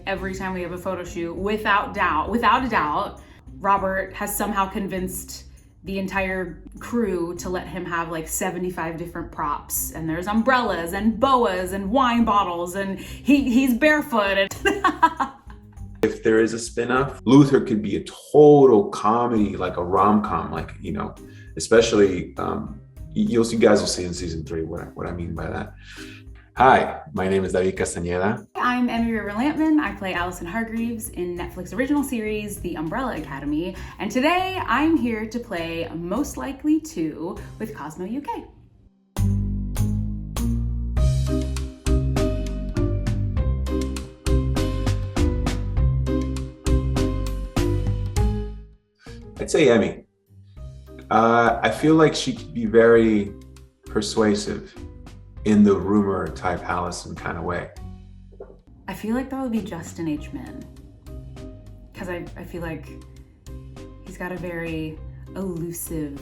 Every time we have a photo shoot, without a doubt, Robert has somehow convinced the entire crew to let him have like 75 different props, and there's umbrellas and boas and wine bottles, and he's barefoot. If there is a spin-off, Luther could be a total comedy, like a rom-com, like, you know, especially you guys will see in season 3 what I mean by that. Hi, my name is David Castañeda. I'm Emmy Raver-Lampman. I play Allison Hargreaves in Netflix original series, The Umbrella Academy. And today I'm here to play Most Likely To with Cosmo UK. I'd say Emmy. I feel like she could be very persuasive in the rumor type Allison kind of way. I feel like that would be Justin H. Min, because I feel like he's got a very elusive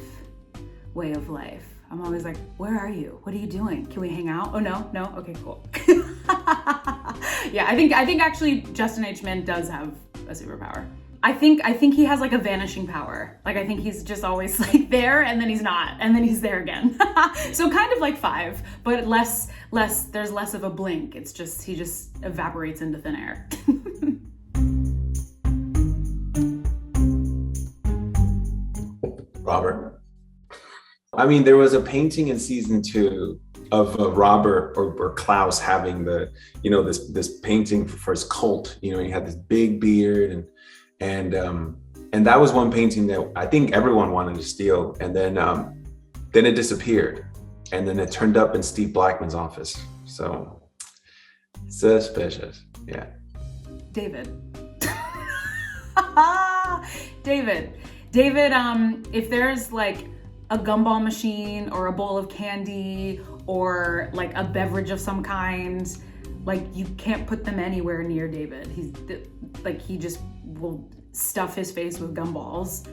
way of life. I'm always like, where are you? What are you doing? Can we hang out? Oh, no? Okay, cool. Yeah, I think actually Justin H. Min does have a superpower. I think he has like a vanishing power. Like, I think he's just always like there, and then he's not, and then he's there again. So kind of like 5, but there's less of a blink. It's just, he just evaporates into thin air. Robert. I mean, there was a painting in season 2 of Robert or Klaus having the, you know, this painting for his cult. You know, he had this big beard, and that was one painting that I think everyone wanted to steal, and then it disappeared, and then it turned up in Steve Blackman's office. So suspicious, yeah. David. David. If there's like a gumball machine or a bowl of candy or like a beverage of some kind, like, you can't put them anywhere near David. He just will stuff his face with gumballs.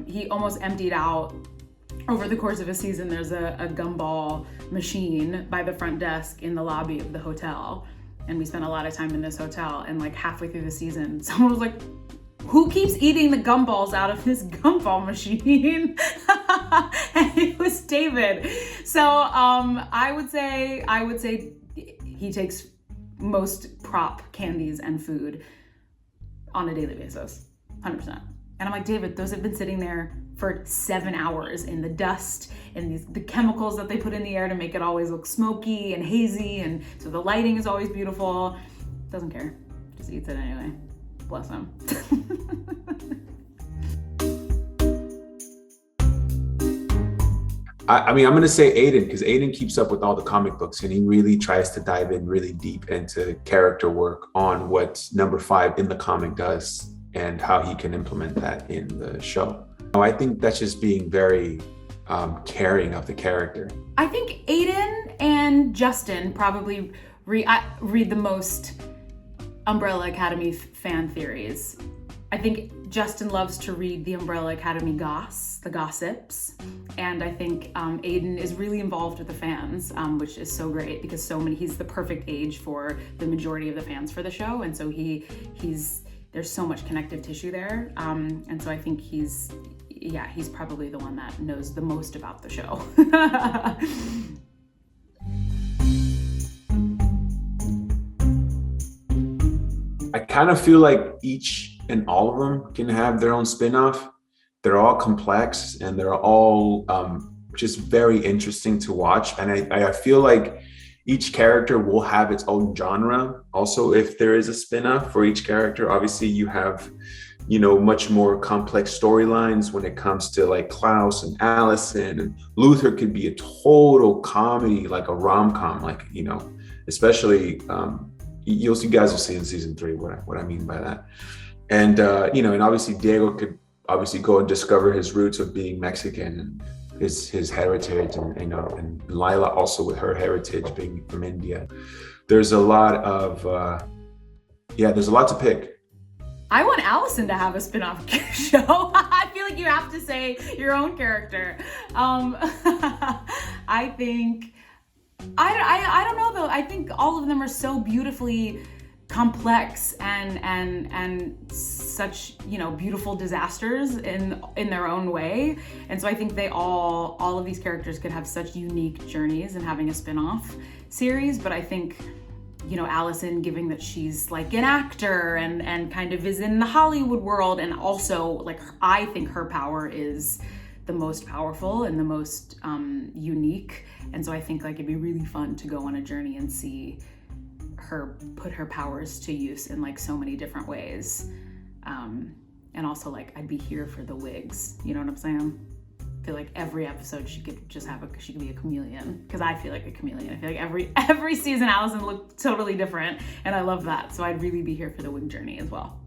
He almost emptied out over the course of a season. There's a gumball machine by the front desk in the lobby of the hotel, and we spent a lot of time in this hotel, and like halfway through the season, someone was like, who keeps eating the gumballs out of his gumball machine? And it was David. So I would say he takes most prop candies and food on a daily basis, 100%. And I'm like, David, those have been sitting there for 7 hours in the dust and the chemicals that they put in the air to make it always look smoky and hazy, and so the lighting is always beautiful. Doesn't care, just eats it anyway. Bless him. I mean, I'm going to say Aiden, because Aiden keeps up with all the comic books, and he really tries to dive in really deep into character work on what number 5 in the comic does and how he can implement that in the show. I think that's just being very caring of the character. I think Aiden and Justin probably read the most Umbrella Academy fan theories. I think Justin loves to read the Umbrella Academy the gossips, and I think Aiden is really involved with the fans, which is so great, because he's the perfect age for the majority of the fans for the show, and so there's so much connective tissue there, and so I think he's probably the one that knows the most about the show. I kind of feel like each and all of them can have their own spin-off. They're all complex, and they're all just very interesting to watch. And I feel like each character will have its own genre. Also, if there is a spin-off for each character, obviously you have, you know, much more complex storylines when it comes to like Klaus and Allison, and Luther could be a total comedy, like a rom-com, like, you know, especially you guys will see in season 3 what I mean by that. And you know, and obviously Diego could obviously go and discover his roots of being Mexican and his heritage, and, you know, and Lila also with her heritage being from India. There's a lot of there's a lot to pick. I want Allison to have a spin-off show. I feel like you have to say your own character. I think I don't know though. I think all of them are so beautifully complex and such, you know, beautiful disasters in their own way. And so I think all of these characters could have such unique journeys in having a spin-off series. But I think, you know, Allison, given that she's like an actor and kind of is in the Hollywood world, and also like I think her power is the most powerful and the most unique. And so I think like it'd be really fun to go on a journey and see her put her powers to use in like so many different ways. And also like I'd be here for the wigs, you know what I'm saying? I feel like every episode she could be a chameleon, because I feel like a chameleon. I feel like every season Allison looked totally different, and I love that. So I'd really be here for the wig journey as well.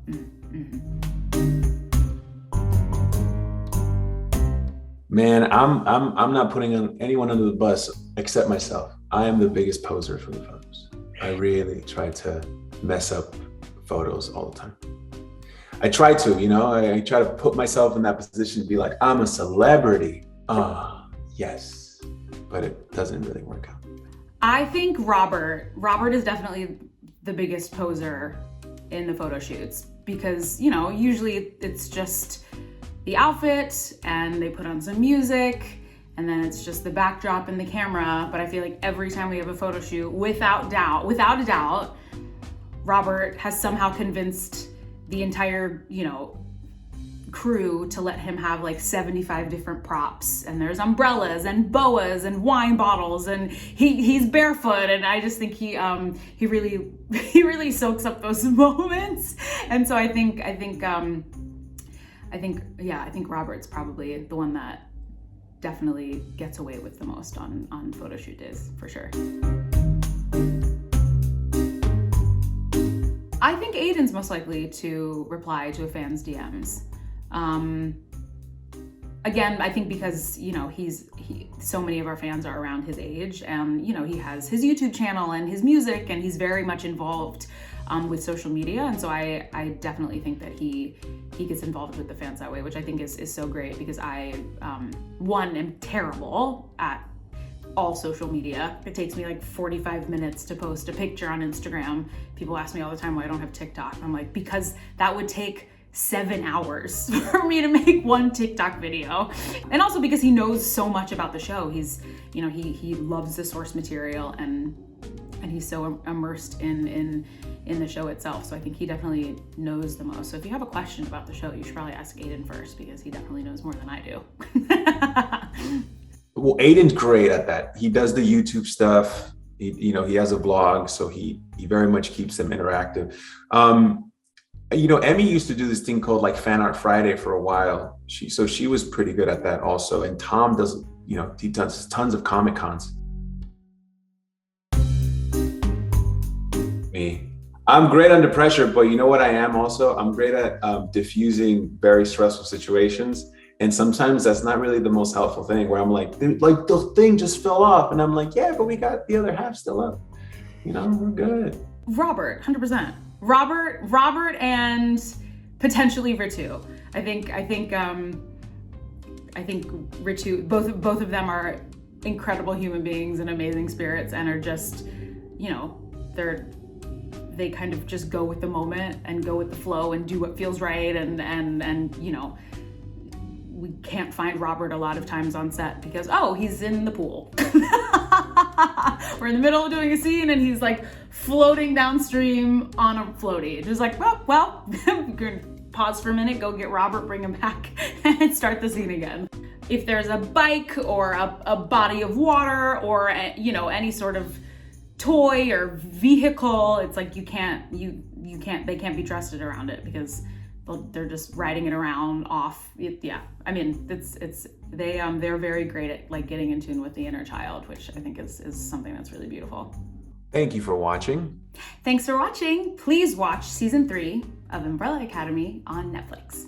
Man, I'm not putting anyone under the bus except myself. I am the biggest poser for the photos. I really try to mess up photos all the time. I try to, you know, I try to put myself in that position to be like, I'm a celebrity. Yes, but it doesn't really work out. I think Robert is definitely the biggest poser in the photo shoots, because, you know, usually it's just the outfit and they put on some music and then it's just the backdrop and the camera. But I feel like every time we have a photo shoot, without a doubt, Robert has somehow convinced the entire, you know, crew to let him have like 75 different props, and there's umbrellas and boas and wine bottles, and he's barefoot, and I just think he really soaks up those moments. And so I think Robert's probably the one that definitely gets away with the most on photo shoot days, for sure. I think Aiden's most likely to reply to a fan's DMs. Again, I think because, you know, so many of our fans are around his age, and, you know, he has his YouTube channel and his music, and he's very much involved with social media. And so I definitely think that he gets involved with the fans that way, which I think is so great, because I, one, am terrible at all social media. It takes me like 45 minutes to post a picture on Instagram. People ask me all the time why I don't have TikTok. I'm like, because that would take 7 hours for me to make one TikTok video. And also because he knows so much about the show. He's, you know, he loves the source material, and he's so immersed in the show itself. So I think he definitely knows the most. So if you have a question about the show, you should probably ask Aiden first, because he definitely knows more than I do. Well, Aiden's great at that. He does the YouTube stuff. He has a blog, so he very much keeps them interactive. You know, Emmy used to do this thing called like Fan Art Friday for a while. She was pretty good at that also. And Tom does, you know, he does tons of Comic Cons. Me. I'm great under pressure, but you know what I am also? I'm great at diffusing very stressful situations. And sometimes that's not really the most helpful thing, where I'm like the thing just fell off. And I'm like, yeah, but we got the other half still up. You know, we're good. Robert, 100%. Robert and potentially Ritu. I think Ritu, both of them are incredible human beings and amazing spirits, and are just, you know, they kind of just go with the moment and go with the flow and do what feels right, and you know, we can't find Robert a lot of times on set because, oh, he's in the pool. We're in the middle of doing a scene and he's like floating downstream on a floaty. Just like, well, you can pause for a minute, go get Robert, bring him back, and start the scene again. If there's a bike or a body of water or, you know, any sort of toy or vehicle, it's like they can't be trusted around it, because they're just riding it around off. Yeah, I mean, they're very great at like getting in tune with the inner child, which I think is something that's really beautiful. Thank you for watching. Thanks for watching. Please watch season 3 of Umbrella Academy on Netflix.